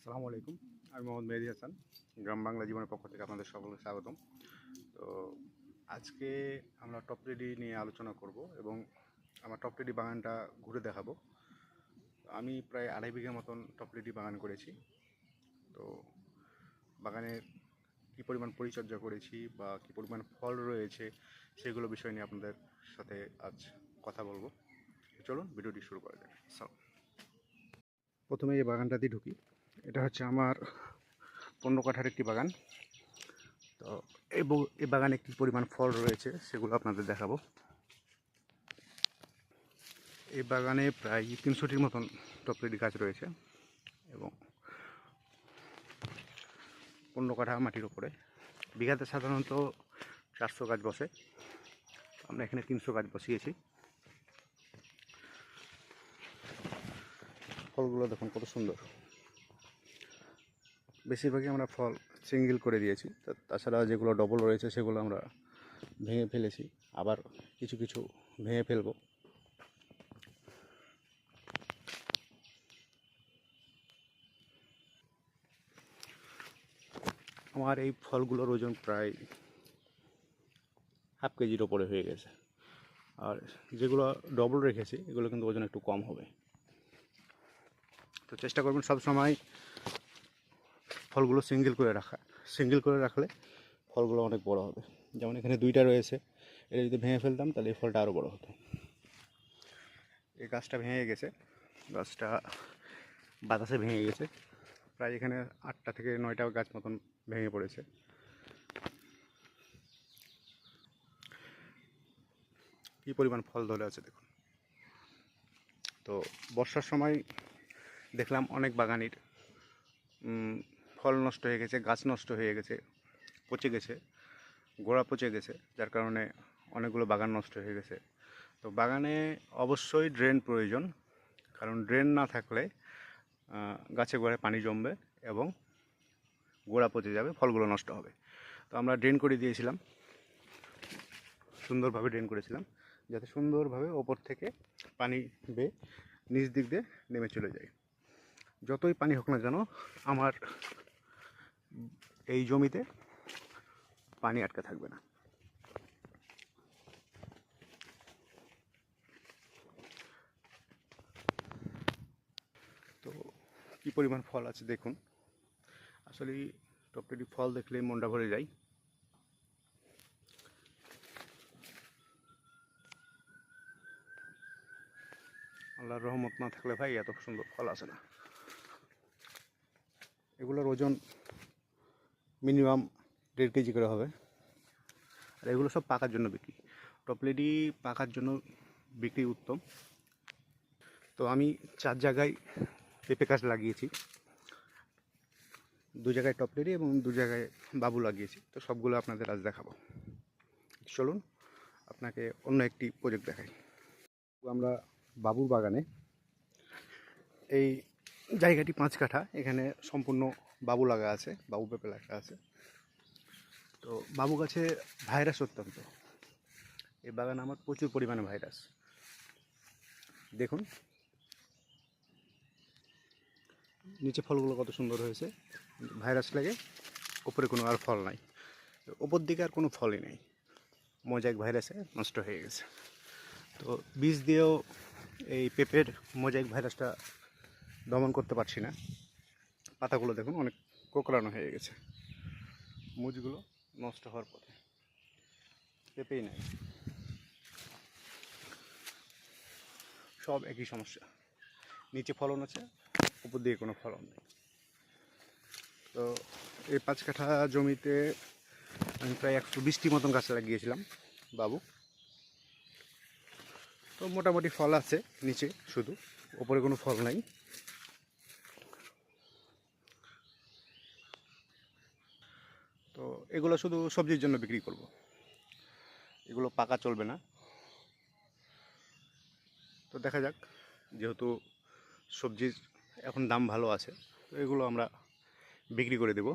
আসসালামু আলাইকুম। আমি মোহাম্মদ মেহেদী হাসান। গ্রাম বাংলা জীবনের পক্ষ থেকে আপনাদের সকলকে স্বাগতম। তো আজকে আমরা টপ রেডি নিয়ে আলোচনা করব এবং আমার টপ রেডি বাগানটা ঘুরে দেখাবো। আমি প্রায় 2.5 বিঘা মতন টপ রেডি বাগান করেছি। তো বাগানের কী পরিমাণ পরিচর্যা করেছি বা কী পরিমাণ ফল রয়েছে সেগুলো বিষয় নিয়ে আপনাদের সাথে আজ কথা বলবো। চলুন ভিডিওটি শুরু করা যাক। প্রথমে এই বাগানটাতে ঢুকি। এটা হচ্ছে আমার 15 কাঠার একটি বাগান। তো এই বাগানে কী পরিমাণ ফল রয়েছে সেগুলো আপনাদের দেখাবো। এই বাগানে প্রায় 300টির মতন টপরেডি গাছ রয়েছে এবং 15 কাঠা মাটির উপরে। বিঘাতে সাধারণত 400 গাছ বসে, আমরা এখানে 300 গাছ বসিয়েছি। ফলগুলো দেখুন কত সুন্দর। বেশিরভাগই আমরা ফল সিঙ্গেল করে দিয়েছি, তাছাড়া যেগুলো ডবল রয়েছে সেগুলো আমরা ভেঙে ফেলেছি, আবার কিছু কিছু ভেঙে ফেলবো। আমার এই ফলগুলোর ওজন প্রায় হাফ কেজির ওপরে হয়ে গেছে, আর যেগুলো ডবল রেখেছি এগুলো কিন্তু ওজন একটু কম হবে। তো চেষ্টা করবেন সব সময় ফলগুলো সিঙ্গেল করে রাখলে ফলগুলো অনেক বড় হবে। যেমন এখানে 2টা রয়েছে, এটা যদি ভেঙে ফেলতাম তাহলে এই ফলটা আরও বড় হতো। এই গাছটা ভেঙে গেছে, গাছটা বাতাসে ভেঙে গেছে। প্রায় এখানে 8টা থেকে 9টা গাছ মতন ভেঙে পড়েছে। কী পরিমাণ ফল ধরে আছে দেখুন। তো বর্ষার সময় দেখলাম অনেক বাগানির ফল নষ্ট হয়ে গেছে, গাছ নষ্ট হয়ে গেছে, পচে গেছে, গোড়া পচে গেছে, যার কারণে অনেকগুলো বাগান নষ্ট হয়ে গেছে। তো বাগানে অবশ্যই ড্রেন প্রয়োজন, কারণ ড্রেন না থাকলে গাছে গোড়ায় পানি জমবে এবং গোড়া পচে যাবে, ফলগুলো নষ্ট হবে। তো আমরা ড্রেন করে দিয়েছিলাম, সুন্দরভাবে ড্রেন করেছিলাম, যাতে সুন্দরভাবে ওপর থেকে পানি বেয়ে নিচ দিক দিয়ে নেমে চলে যায়। যতই পানি হোক না যেন আমার এই জমিতে পানি আটকে থাকবে না। তো কী পরিমাণ ফল আছে দেখুন। আসলে টপটেটি ফল দেখলে মনটা ভরে যায়। আল্লাহর রহমত না থাকলে ভাই এত সুন্দর ফল আসে না। এগুলোর ওজন মিনিমাম 1.5 কেজি করে হবে, আর এগুলো সব পাকার জন্য বিক্রি। টপলেডি পাকার জন্য বিক্রি উত্তম। তো আমি 4 জায়গায় পেঁপে গাছ লাগিয়েছি, 2 জায়গায় টপলেডি এবং 2 জায়গায় বাবু লাগিয়েছি। তো সবগুলো আপনাদের আজ দেখাবো। চলুন আপনাকে অন্য একটি প্রজেক্ট দেখাই। আমরা বাবুর বাগানে, এই জায়গাটি 5 কাঠা, এখানে সম্পূর্ণ বাবু লাগা আছে, বাবু পেঁপে লাগা আছে। তো বাবু গাছে ভাইরাস অত্যন্ত, এই বাগানে আমার প্রচুর পরিমাণে ভাইরাস। দেখুন নিচে ফলগুলো কত সুন্দর হয়েছে, ভাইরাস লেগে ওপরে কোনো আর ফল নাই, ওপর দিকে আর কোনো ফলই নেই, মোজাইক ভাইরাসে নষ্ট হয়ে গেছে। তো বীজ দিয়েও এই পেঁপের মোজাইক ভাইরাসটা দমন করতে পারছি না। পাতাগুলো দেখুন অনেক কোঁকড়ানো হয়ে গেছে, মুজগুলো নষ্ট হওয়ার পথে, পেঁপেই নাই, সব একই সমস্যা। নিচে ফলন আছে, উপর দিকে কোনো ফলন নেই। তো এই 5 কাঠা জমিতে আমি প্রায় 120টি মতন গাছ লাগিয়েছিলাম বাবু। তো মোটামুটি ফল আছে নিচে, শুধু ওপরে কোনো ফল নাই। তো এগুলো শুধু সবজির জন্য বিক্রি করব, এগুলো পাকা চলবে না। তো দেখা যাক, যেহেতু সবজির এখন দাম ভালো আছে, তো এগুলো আমরা বিক্রি করে দেব।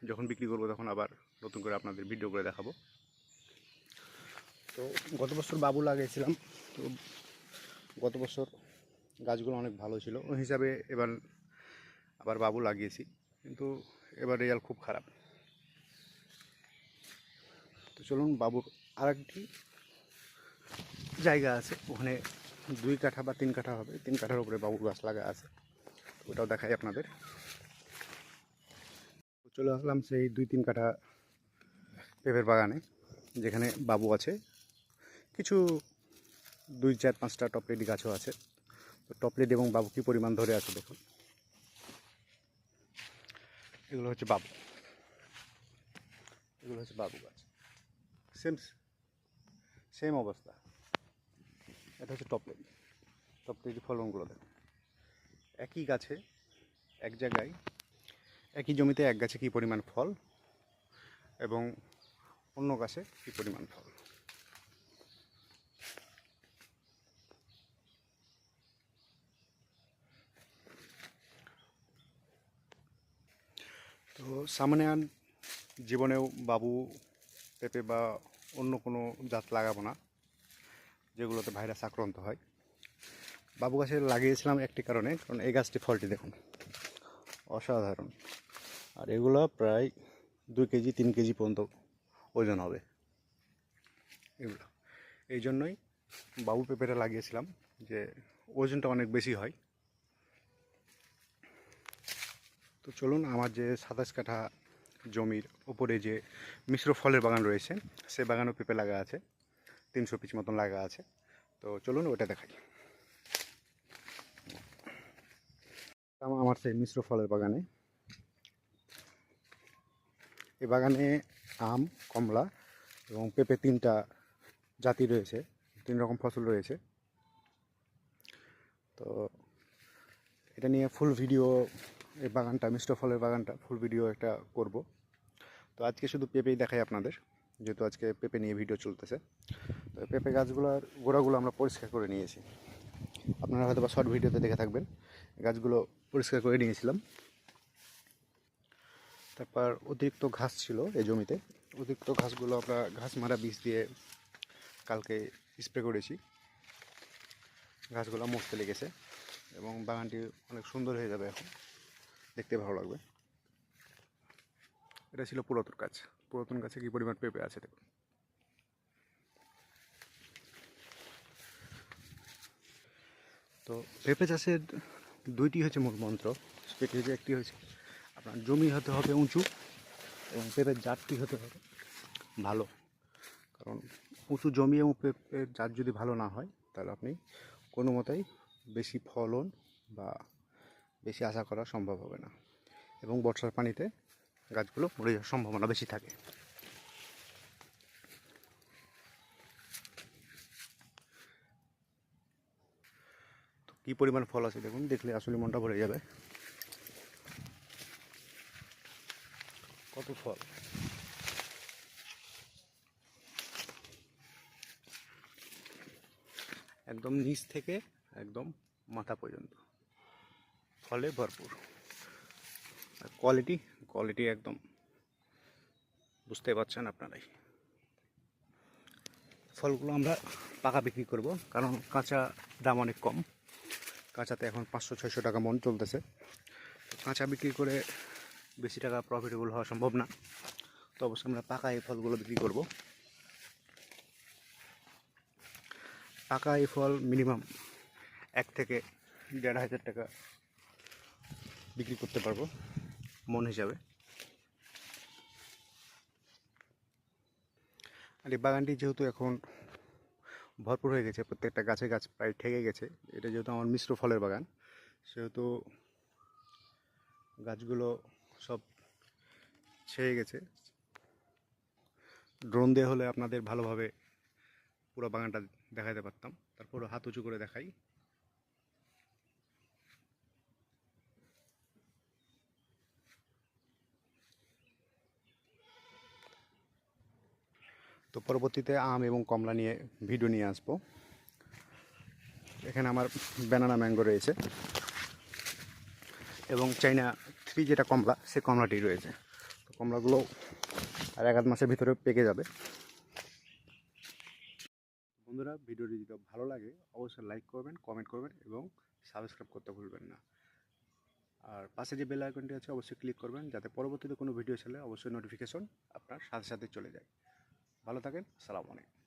যখন বিক্রি করব তখন আবার নতুন করে আপনাদের ভিডিও করে দেখাবো। তো গত বছর বাবু লাগিয়েছিলাম, তো গত বছর গাছগুলো অনেক ভালো ছিল, ওই হিসাবে এবার আবার বাবু লাগিয়েছি, কিন্তু এবার রেজাল্ট খুব খারাপ। তো চলুন, বাবুর আরেকটি জায়গা আছে, ওখানে 2 কাঠা বা 3 কাঠা হবে, 3 কাঠার উপরে বাবুর গাছ লাগা আছে, ওটাও দেখাই আপনাদের। চলে আসলাম সেই 2-3 কাঠা পেঁপের বাগানে, যেখানে বাবু আছে। কিছু 2-4-5টা টপলেডি গাছও আছে। তো টপলেডি এবং বাবু কী পরিমাণ ধরে আছে দেখুন। এগুলো হচ্ছে বাবু, এগুলো হচ্ছে বাবু গাছ। সেম সেম অবস্থা। এটা হচ্ছে টপলেডি, টপলেডি ফলনগুলো দেখুন। একই গাছে, এক জায়গায়, একই জমিতে এক গাছে কী পরিমাণ ফল এবং অন্য গাছে কী পরিমাণ ফল। তো সামনে আর জীবনেও বাবু পেঁপে বা অন্য কোনো জাত লাগাবো না যেগুলোতে ভাইরাস আক্রান্ত হয়। বাবু গাছে লাগিয়েছিলাম একটি কারণে, কারণ এই গাছটি ফলটি দেখুন অসাধারণ। আর এগুলো প্রায় 2 কেজি 3 কেজি পর্যন্ত ওজন হবে এগুলো। এই জন্যই বাবু পেঁপেটা লাগিয়েছিলাম, যে ওজনটা অনেক বেশি হয়। তো চলুন, আমার যে 27 কাঠা জমির উপরে যে মিশ্র ফলের বাগান রয়েছে, সে বাগানেও পেঁপে লাগা আছে, 300 পিস মতন লাগা আছে। তো চলুন ওটা দেখাই। আমার সেই মিশ্র ফলের বাগানে, এই বাগানে আম, কমলা এবং পেঁপে 3টা জাতি রয়েছে, 3 রকম ফসল রয়েছে। তো এটা নিয়ে ফুল ভিডিও, এই বাগানটা, মিশ্র ফলের বাগানটা ফুল ভিডিও একটা করব। তো আজকে শুধু পেঁপেই দেখাই আপনাদের, যেহেতু আজকে পেঁপে নিয়ে ভিডিও চলতেছে। তো পেঁপে গাছগুলোর গোড়াগুলো আমরা পরিষ্কার করে নিয়েছি, আপনারা হয়তো বা শর্ট ভিডিওতে দেখে থাকবেন। গাছগুলো পরিষ্কার করে নিয়েছিলাম। তারপর অতিরিক্ত ঘাস ছিল এই জমিতে, অতিরিক্ত ঘাসগুলো আমরা ঘাস মারা বীজ দিয়ে কালকে স্প্রে করেছি। ঘাসগুলো মরতে লেগেছে এবং বাগানটি অনেক সুন্দর হয়ে যাবে, এখন দেখতে ভালো লাগবে। এটা ছিল পুরাতন গাছ, পুরাতন গাছে কী পরিমাণ পেঁপে আছে দেখুন। তো পেঁপে চাষের 2টি হচ্ছে মূল মন্ত্র। সেটি হচ্ছে, একটি হচ্ছে আপনার জমি হতে হবে উঁচু এবং পেঁপের জাতটি হতে হবে ভালো। কারণ উঁচু জমি এবং পেঁপের জাত যদি ভালো না হয়, তাহলে আপনি কোনো মতেই বেশি ফলন বা বেশি আশা করা সম্ভব হবে না, এবং বর্ষার পানিতে গাছগুলো মরে যাওয়ার সম্ভাবনা বেশি থাকে। তো কী পরিমাণ ফল আছে দেখুন, দেখলে আসলে মনটা ভরে যাবে। কত ফল! একদম নিচ থেকে একদম মাথা পর্যন্ত ফলে ভরপুর। আর কোয়ালিটি, কোয়ালিটি একদম বুঝতে পারছেন আপনারাই। ফলগুলো আমরা পাকা বিক্রি করব, কারণ কাঁচা দাম অনেক কম। কাঁচাতে এখন 500-600 টাকা মন চলতেছে। কাঁচা বিক্রি করে বেশি টাকা প্রফিটেবল হওয়া সম্ভব না। তো অবশ্যই আমরা পাকা এই ফলগুলো বিক্রি করব। পাকা এই ফল মিনিমাম 1 থেকে 1,500 টাকা বিক্রি করতে পারবো মন হিসাবে। আর এই বাগানটি যেহেতু এখন ভরপুর হয়ে গেছে, প্রত্যেকটা গাছে গাছ প্রায় ঠেকে গেছে, এটা যেহেতু আমার মিশ্র ফলের বাগান, সেহেতু গাছগুলো সব ছেয়ে গেছে। ড্রোন দিয়ে হলে আপনাদের ভালোভাবে পুরো বাগানটা দেখাতে পারতাম, তারপরে হাত উঁচু করে দেখাই। তো পরবর্তীতে আম এবং কমলা নিয়ে ভিডিও নিয়ে আসবো। এখানে আমার ব্যানানা ম্যাঙ্গো রয়েছে এবং চাইনা 3 যেটা কমলা, সে কমলাটি রয়েছে। তো কমলাগুলো আর 1-1.5 মাসের ভিতরে পেকে যাবে। বন্ধুরা, ভিডিওটি যদি ভালো লাগে অবশ্যই লাইক করবেন, কমেন্ট করবেন এবং সাবস্ক্রাইব করতে ভুলবেন না। আর পাশে যে বেল আইকনটি আছে অবশ্যই ক্লিক করবেন, যাতে পরবর্তীতে কোনো ভিডিও ছাড়লে অবশ্যই নোটিফিকেশন আপনার সাথে সাথে চলে যায়। ভালো থাকেন, আসসালামু আলাইকুম।